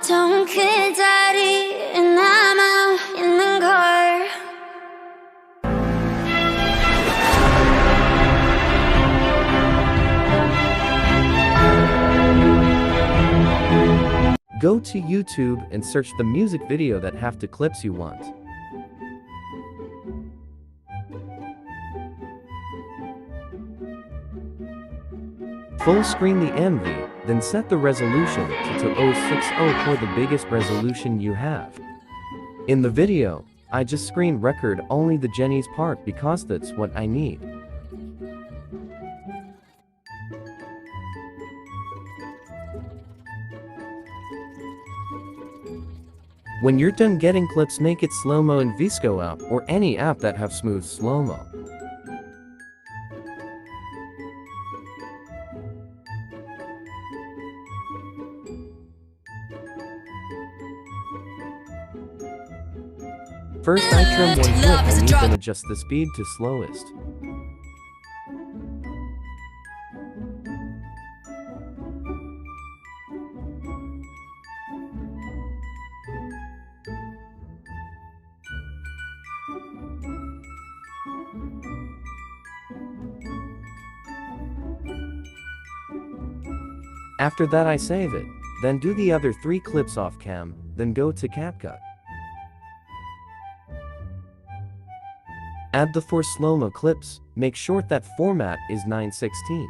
좋은 그 자리에 남아있는 걸. Go to YouTube and search the music video that have the clips you want. Full screen the MV, then set the resolution to 2060 for the biggest resolution you have. In the video, I just screen record only the Jenny's part because that's what I need. When you're done getting clips, make it slow-mo in Visco app or any app that have smooth slow-mo. First I trim one clip and even adjust the speed to slowest. After that I save it, then do the other 3 clips off cam, then go to Capcut. Add the 4 slow-mo clips, make sure that format is 9:16.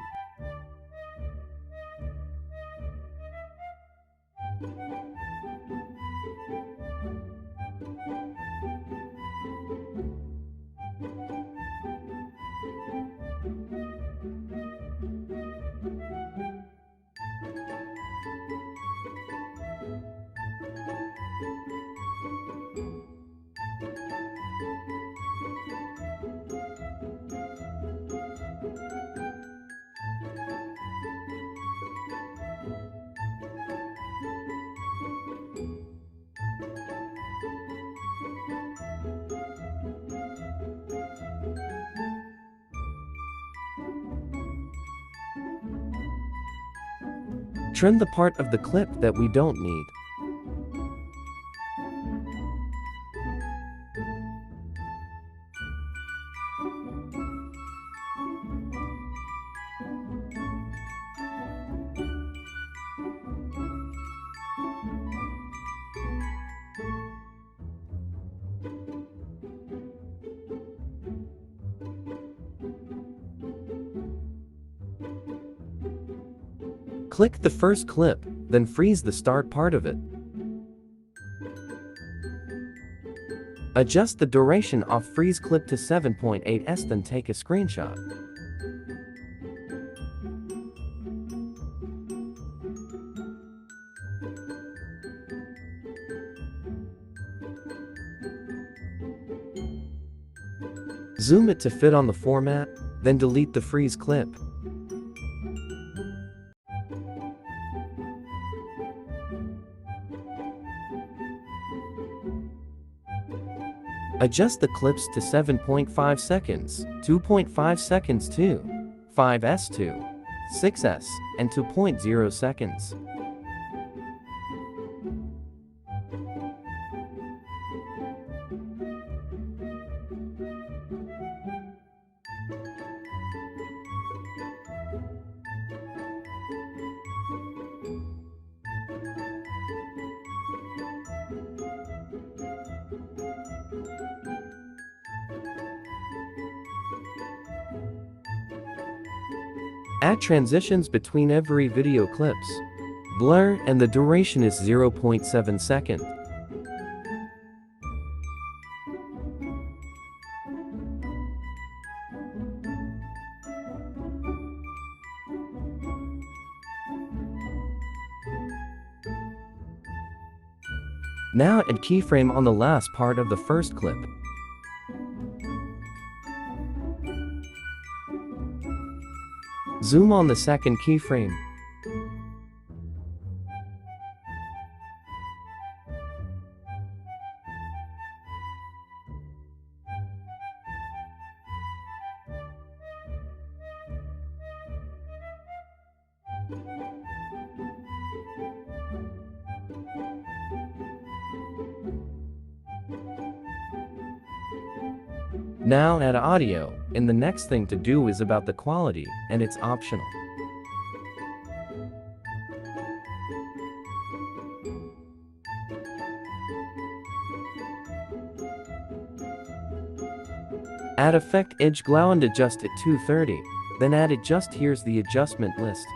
Trim the part of the clip that we don't need. Click the first clip, then freeze the start part of it. Adjust the duration of freeze clip to 7.8s, then take a screenshot. Zoom it to fit on the format, then delete the freeze clip. Adjust the clips to 7.5 seconds, 2.5 seconds to 5s to 6s, and 2.0 seconds. Add transitions between every video clips. Blur and the duration is 0.7 second. Now add keyframe on the last part of the first clip. Zoom on the second keyframe. Now add audio, and the next thing to do is about the quality, and it's optional. Add effect edge glow and adjust at 230, then add adjust. Here's the adjustment list.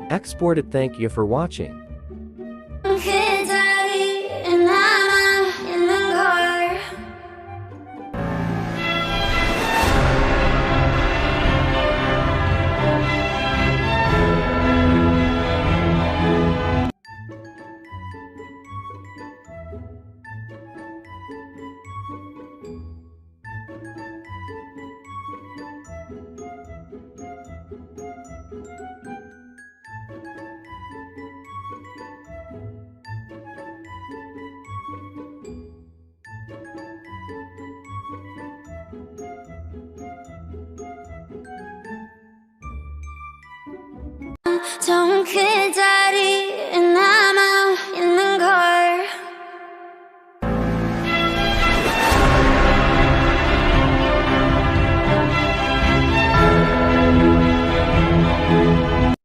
Export it. Thank you for watching. 기다리 남아 있는 걸 좀 기다리